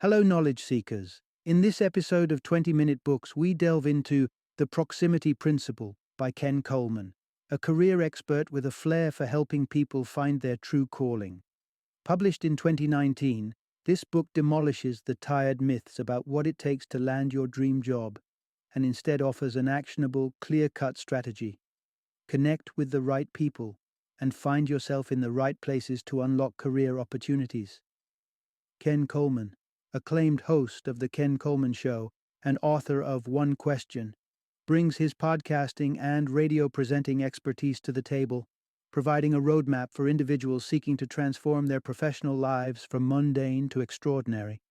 Hello, knowledge seekers. In this episode of 20-Minute Books, we delve into The Proximity Principle by Ken Coleman, a career expert with a flair for helping people find their true calling. Published in 2019, this book demolishes the tired myths about what it takes to land your dream job and instead offers an actionable, clear-cut strategy. Connect with the right people and find yourself in the right places to unlock career opportunities. Ken Coleman, acclaimed host of The Ken Coleman Show and author of One Question, brings his podcasting and radio presenting expertise to the table, providing a roadmap for individuals seeking to transform their professional lives from mundane to extraordinary.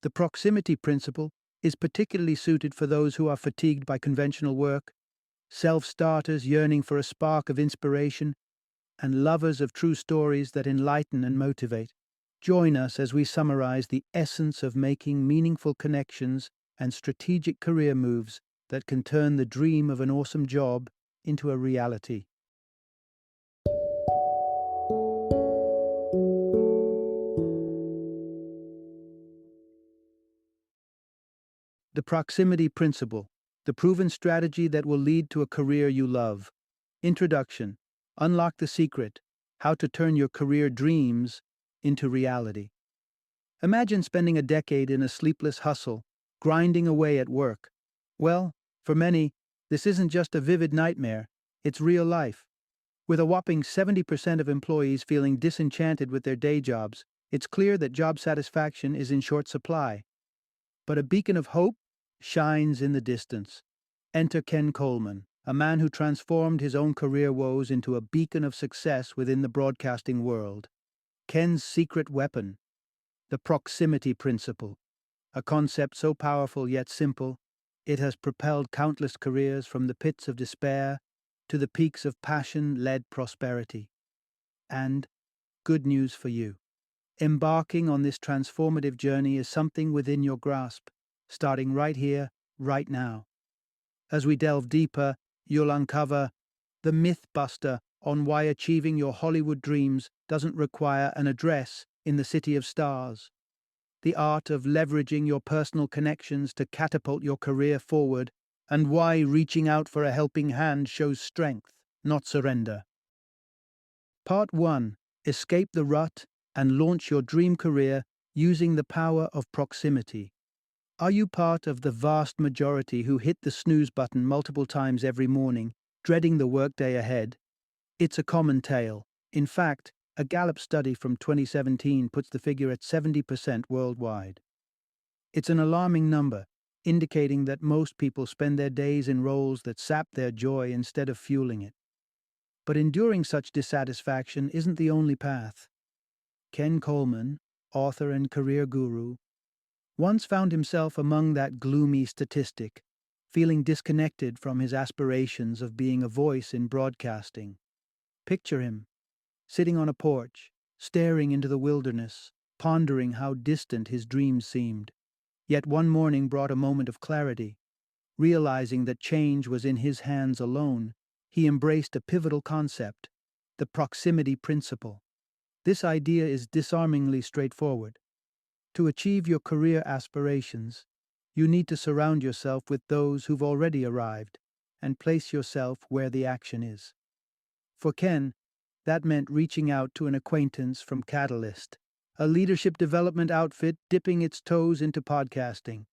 The proximity principle is particularly suited for those who are fatigued by conventional work, self-starters yearning for a spark of inspiration, and lovers of true stories that enlighten and motivate. Join us as we summarize the essence of making meaningful connections and strategic career moves that can turn the dream of an awesome job into a reality. The Proximity Principle, the proven strategy that will lead to a career you love. Introduction. Unlock the secret. How to turn your career dreams into reality. Imagine spending a decade in a sleepless hustle, grinding away at work. Well, for many, this isn't just a vivid nightmare, it's real life. With a whopping 70% of employees feeling disenchanted with their day jobs, it's clear that job satisfaction is in short supply. But a beacon of hope shines in the distance. Enter Ken Coleman, a man who transformed his own career woes into a beacon of success within the broadcasting world. Ken's secret weapon: the proximity principle, a concept so powerful yet simple, it has propelled countless careers from the pits of despair to the peaks of passion-led prosperity. And, good news for you, embarking on this transformative journey is something within your grasp, starting right here, right now. As we delve deeper, you'll uncover the myth buster on why achieving your Hollywood dreams doesn't require an address in the city of stars, the art of leveraging your personal connections to catapult your career forward, and why reaching out for a helping hand shows strength, not surrender. Part 1. Escape the rut and launch your dream career using the power of proximity. Are you part of the vast majority who hit the snooze button multiple times every morning, dreading the workday ahead? It's a common tale. In fact, a Gallup study from 2017 puts the figure at 70% worldwide. It's an alarming number, indicating that most people spend their days in roles that sap their joy instead of fueling it. But enduring such dissatisfaction isn't the only path. Ken Coleman, author and career guru, once found himself among that gloomy statistic, feeling disconnected from his aspirations of being a voice in broadcasting. Picture him, sitting on a porch, staring into the wilderness, pondering how distant his dreams seemed. Yet one morning brought a moment of clarity. Realizing that change was in his hands alone, he embraced a pivotal concept: the proximity principle. This idea is disarmingly straightforward. To achieve your career aspirations, you need to surround yourself with those who've already arrived and place yourself where the action is. For Ken, that meant reaching out to an acquaintance from Catalyst, a leadership development outfit dipping its toes into podcasting.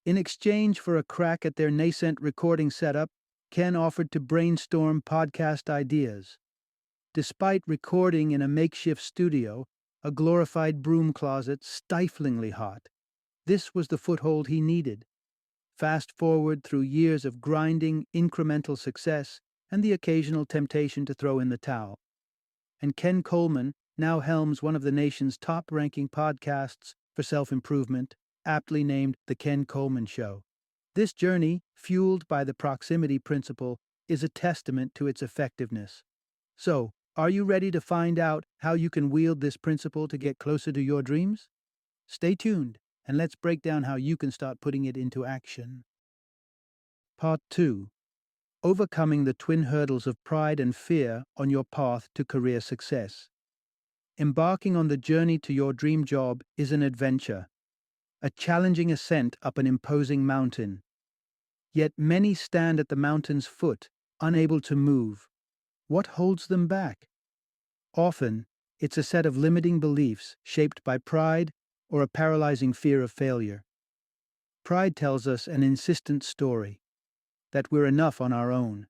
In exchange for a crack at their nascent recording setup, Ken offered to brainstorm podcast ideas. Despite recording in a makeshift studio, a glorified broom closet stiflingly hot, this was the foothold he needed. Fast forward through years of grinding, incremental success, and the occasional temptation to throw in the towel. And Ken Coleman now helms one of the nation's top-ranking podcasts for self-improvement, aptly named The Ken Coleman Show. This journey, fueled by the proximity principle, is a testament to its effectiveness. So, are you ready to find out how you can wield this principle to get closer to your dreams? Stay tuned, and let's break down how you can start putting it into action. Part 2. Overcoming the twin hurdles of pride and fear on your path to career success. Embarking on the journey to your dream job is an adventure, a challenging ascent up an imposing mountain. Yet many stand at the mountain's foot, unable to move. What holds them back? Often, it's a set of limiting beliefs shaped by pride or a paralyzing fear of failure. Pride tells us an insistent story that we're enough on our own,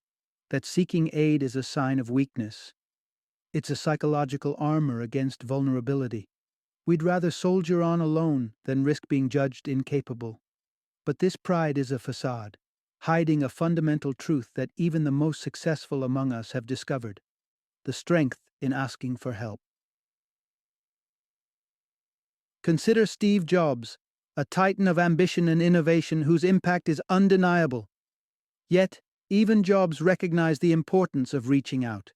that seeking aid is a sign of weakness. It's a psychological armor against vulnerability. We'd rather soldier on alone than risk being judged incapable. But this pride is a facade, hiding a fundamental truth that even the most successful among us have discovered: the strength in asking for help. Consider Steve Jobs, a titan of ambition and innovation whose impact is undeniable. Yet, even Jobs recognized the importance of reaching out,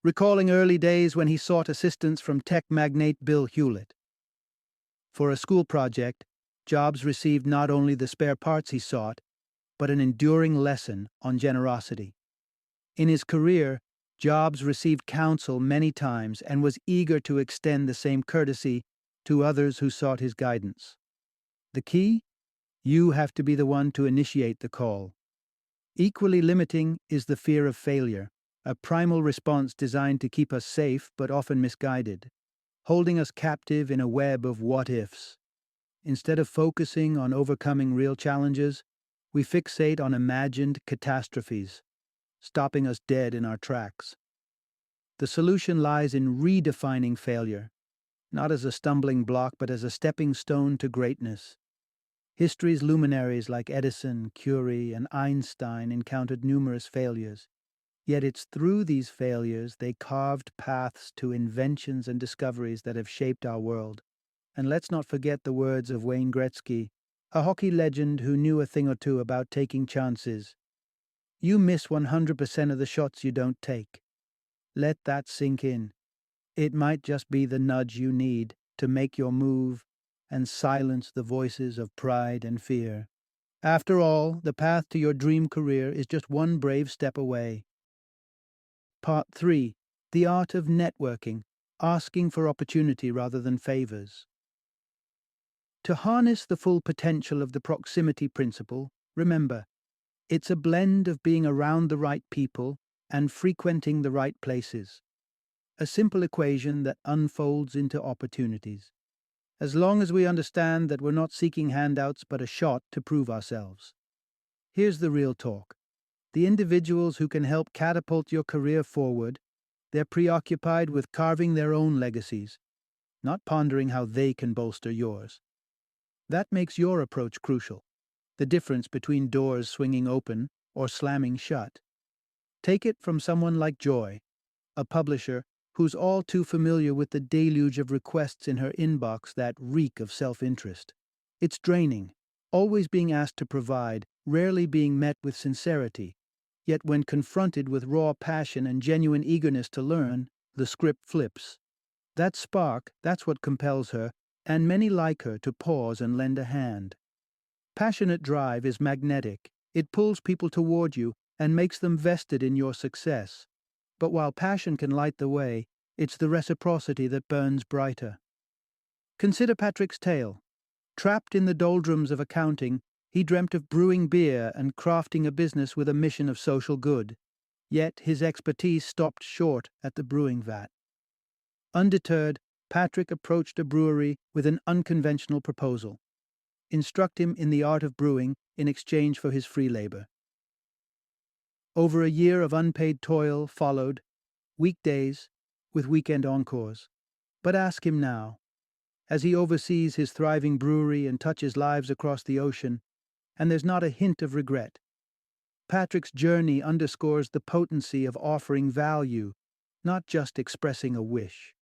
recalling early days when he sought assistance from tech magnate Bill Hewlett. For a school project, Jobs received not only the spare parts he sought, but an enduring lesson on generosity. In his career, Jobs received counsel many times and was eager to extend the same courtesy to others who sought his guidance. The key? You have to be the one to initiate the call. Equally limiting is the fear of failure, a primal response designed to keep us safe but often misguided, holding us captive in a web of what-ifs. Instead of focusing on overcoming real challenges, we fixate on imagined catastrophes, stopping us dead in our tracks. The solution lies in redefining failure, not as a stumbling block but as a stepping stone to greatness. History's luminaries like Edison, Curie, and Einstein encountered numerous failures. Yet it's through these failures they carved paths to inventions and discoveries that have shaped our world. And let's not forget the words of Wayne Gretzky, a hockey legend who knew a thing or two about taking chances. You miss 100% of the shots you don't take. Let that sink in. It might just be the nudge you need to make your move and silence the voices of pride and fear. After all, the path to your dream career is just one brave step away. Part 3. The art of networking, asking for opportunity rather than favors. To harness the full potential of the proximity principle, remember, it's a blend of being around the right people and frequenting the right places. A simple equation that unfolds into opportunities. As long as we understand that we're not seeking handouts but a shot to prove ourselves. Here's the real talk. The individuals who can help catapult your career forward, they're preoccupied with carving their own legacies, not pondering how they can bolster yours. That makes your approach crucial. The difference between doors swinging open or slamming shut. Take it from someone like Joy, a publisher who's all too familiar with the deluge of requests in her inbox that reek of self-interest. It's draining, always being asked to provide, rarely being met with sincerity. Yet when confronted with raw passion and genuine eagerness to learn, the script flips. That spark, that's what compels her, and many like her, to pause and lend a hand. Passionate drive is magnetic. It pulls people toward you and makes them vested in your success. But while passion can light the way, it's the reciprocity that burns brighter. Consider Patrick's tale. Trapped in the doldrums of accounting, he dreamt of brewing beer and crafting a business with a mission of social good. Yet his expertise stopped short at the brewing vat. Undeterred, Patrick approached a brewery with an unconventional proposal. Instruct him in the art of brewing in exchange for his free labor. Over a year of unpaid toil followed, weekdays with weekend encores. But ask him now, as he oversees his thriving brewery and touches lives across the ocean, and there's not a hint of regret. Patrick's journey underscores the potency of offering value, not just expressing a wish.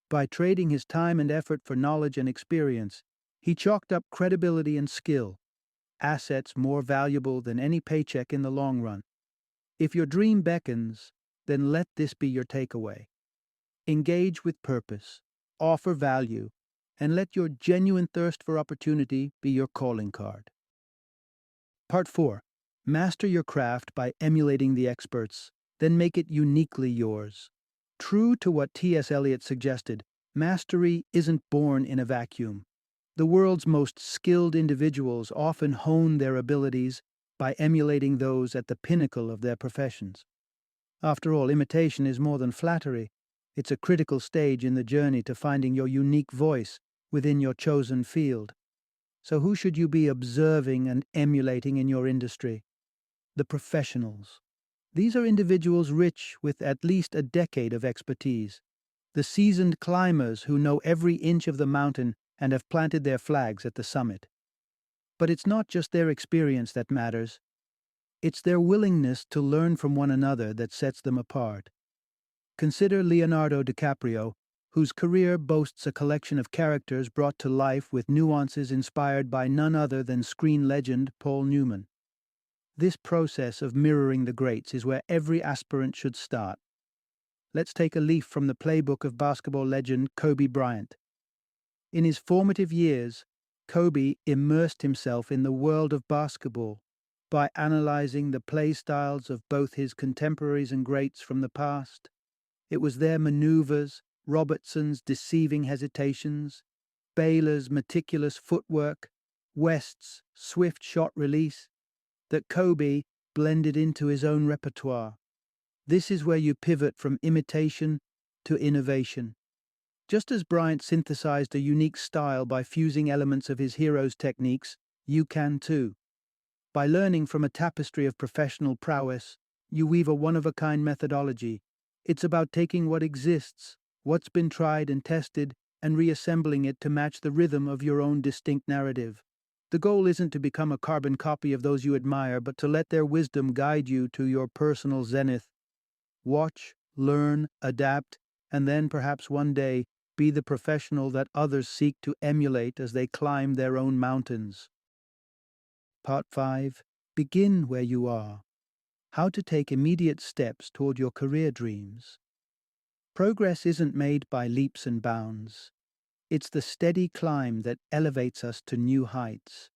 By trading his time and effort for knowledge and experience, he chalked up credibility and skill, assets more valuable than any paycheck in the long run. If your dream beckons, then let this be your takeaway. Engage with purpose, offer value, and let your genuine thirst for opportunity be your calling card. Part 4. Master your craft by emulating the experts, then make it uniquely yours. True to what T.S. Eliot suggested, Mastery isn't born in a vacuum. The world's most skilled individuals often hone their abilities by emulating those at the pinnacle of their professions. After all, imitation is more than flattery. It's a critical stage in the journey to finding your unique voice within your chosen field. So who should you be observing and emulating in your industry? The professionals. These are individuals rich with at least a decade of expertise. The seasoned climbers who know every inch of the mountain and have planted their flags at the summit. But it's not just their experience that matters. It's their willingness to learn from one another that sets them apart. Consider Leonardo DiCaprio, whose career boasts a collection of characters brought to life with nuances inspired by none other than screen legend Paul Newman. This process of mirroring the greats is where every aspirant should start. Let's take a leaf from the playbook of basketball legend Kobe Bryant. In his formative years, Kobe immersed himself in the world of basketball by analyzing the play styles of both his contemporaries and greats from the past. It was their maneuvers, Robertson's deceiving hesitations, Baylor's meticulous footwork, West's swift shot release, that Kobe blended into his own repertoire. This is where you pivot from imitation to innovation. Just as Bryant synthesized a unique style by fusing elements of his hero's techniques, you can too. By learning from a tapestry of professional prowess, you weave a one-of-a-kind methodology. It's about taking what exists, what's been tried and tested, and reassembling it to match the rhythm of your own distinct narrative. The goal isn't to become a carbon copy of those you admire, but to let their wisdom guide you to your personal zenith. Watch, learn, adapt, and then perhaps one day be the professional that others seek to emulate as they climb their own mountains. Part 5. Begin where you are. How to take immediate steps toward your career dreams. Progress isn't made by leaps and bounds. It's the steady climb that elevates us to new heights.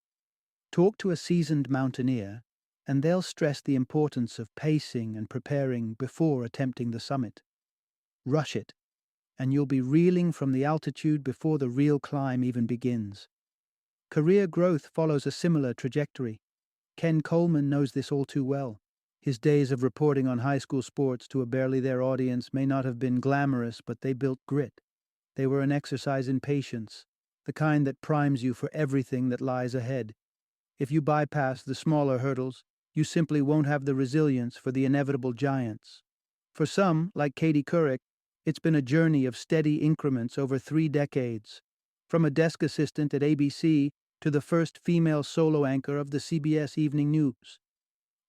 Talk to a seasoned mountaineer, and they'll stress the importance of pacing and preparing before attempting the summit. Rush it, and you'll be reeling from the altitude before the real climb even begins. Career growth follows a similar trajectory. Ken Coleman knows this all too well. His days of reporting on high school sports to a barely there audience may not have been glamorous, but they built grit. They were an exercise in patience, the kind that primes you for everything that lies ahead. If you bypass the smaller hurdles, you simply won't have the resilience for the inevitable giants. For some, like Katie Couric, it's been a journey of steady increments over 3 decades, from a desk assistant at ABC to the first female solo anchor of the CBS Evening News.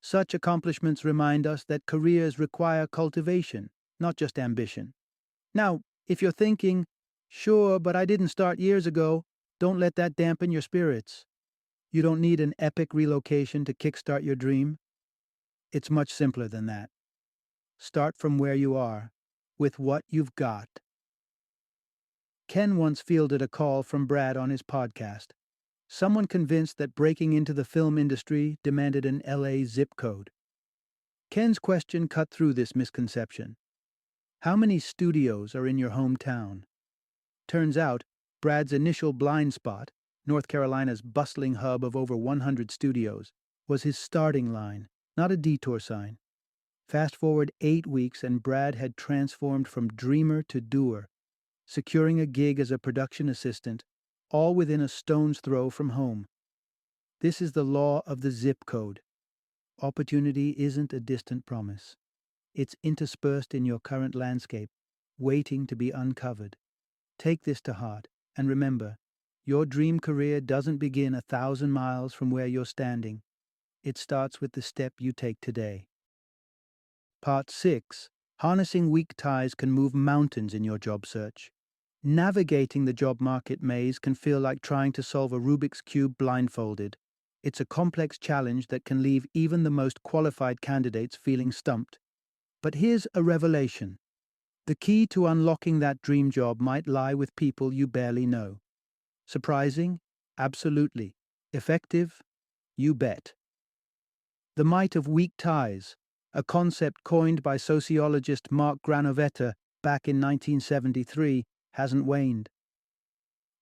Such accomplishments remind us that careers require cultivation, not just ambition. Now, if you're thinking, sure, but I didn't start years ago, don't let that dampen your spirits. You don't need an epic relocation to kickstart your dream. It's much simpler than that. Start from where you are, with what you've got. Ken once fielded a call from Brad on his podcast. Someone convinced that breaking into the film industry demanded an LA zip code. Ken's question cut through this misconception. How many studios are in your hometown? Turns out, Brad's initial blind spot, North Carolina's bustling hub of over 100 studios, was his starting line, not a detour sign. Fast forward 8 weeks and Brad had transformed from dreamer to doer, securing a gig as a production assistant, all within a stone's throw from home. This is the law of the zip code. Opportunity isn't a distant promise. It's interspersed in your current landscape, waiting to be uncovered. Take this to heart, and remember, your dream career doesn't begin 1,000 miles from where you're standing. It starts with the step you take today. Part 6. Harnessing weak ties can move mountains in your job search. Navigating the job market maze can feel like trying to solve a Rubik's Cube blindfolded. It's a complex challenge that can leave even the most qualified candidates feeling stumped. But here's a revelation. The key to unlocking that dream job might lie with people you barely know. Surprising? Absolutely. Effective? You bet. The might of weak ties, a concept coined by sociologist Mark Granovetter back in 1973, hasn't waned.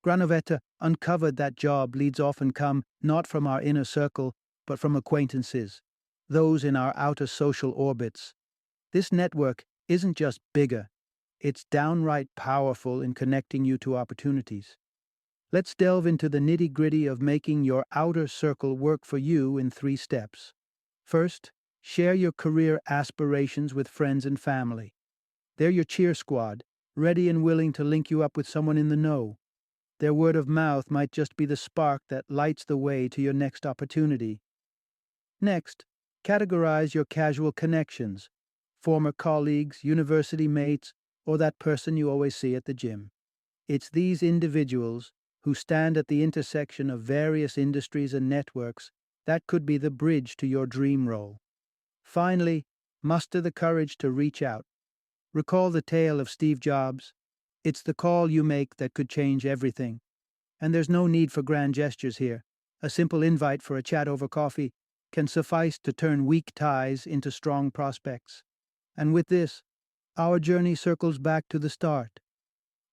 Granoveta uncovered that job leads often come not from our inner circle, but from acquaintances, those in our outer social orbits. This network isn't just bigger, it's downright powerful in connecting you to opportunities. Let's delve into the nitty-gritty of making your outer circle work for you in 3 steps. First, share your career aspirations with friends and family. They're your cheer squad, ready and willing to link you up with someone in the know. Their word of mouth might just be the spark that lights the way to your next opportunity. Next, categorize your casual connections, former colleagues, university mates, or that person you always see at the gym. It's these individuals who stand at the intersection of various industries and networks that could be the bridge to your dream role. Finally, muster the courage to reach out. Recall the tale of Steve Jobs. It's the call you make that could change everything. And there's no need for grand gestures here. A simple invite for a chat over coffee can suffice to turn weak ties into strong prospects. And with this, our journey circles back to the start.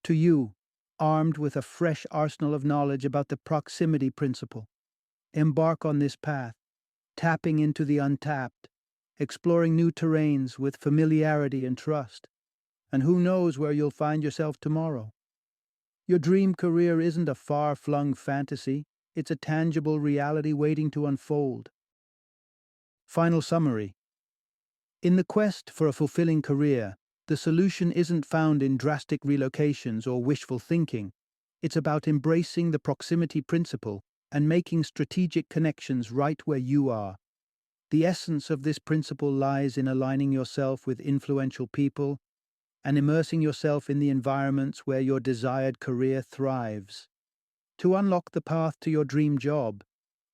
To you, armed with a fresh arsenal of knowledge about the proximity principle. Embark on this path, tapping into the untapped, exploring new terrains with familiarity and trust. And who knows where you'll find yourself tomorrow? Your dream career isn't a far-flung fantasy, it's a tangible reality waiting to unfold. Final summary. In the quest for a fulfilling career, the solution isn't found in drastic relocations or wishful thinking. It's about embracing the proximity principle and making strategic connections right where you are. The essence of this principle lies in aligning yourself with influential people and immersing yourself in the environments where your desired career thrives. To unlock the path to your dream job,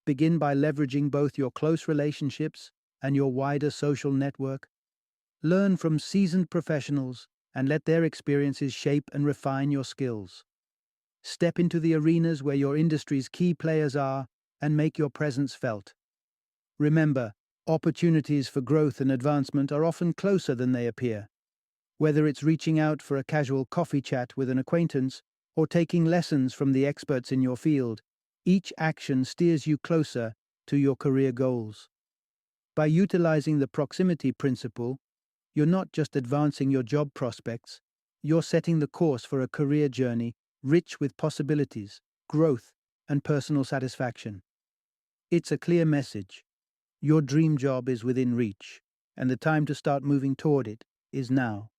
begin by leveraging both your close relationships and your wider social network. Learn from seasoned professionals and let their experiences shape and refine your skills. Step into the arenas where your industry's key players are and make your presence felt. Remember, opportunities for growth and advancement are often closer than they appear. Whether it's reaching out for a casual coffee chat with an acquaintance or taking lessons from the experts in your field, each action steers you closer to your career goals. By utilizing the proximity principle, you're not just advancing your job prospects, you're setting the course for a career journey rich with possibilities, growth, and personal satisfaction. It's a clear message. Your dream job is within reach, and the time to start moving toward it is now.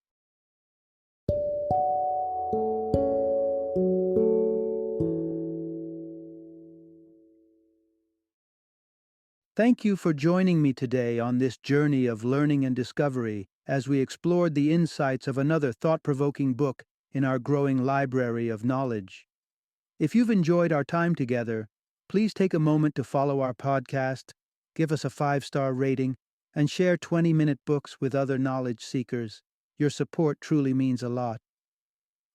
Thank you for joining me today on this journey of learning and discovery as we explored the insights of another thought-provoking book in our growing library of knowledge. If you've enjoyed our time together, please take a moment to follow our podcast, give us a 5-star rating, and share 20-minute books with other knowledge seekers. Your support truly means a lot.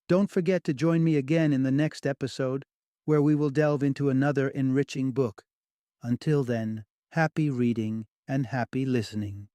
Don't forget to join me again in the next episode, where we will delve into another enriching book. Until then, happy reading and happy listening.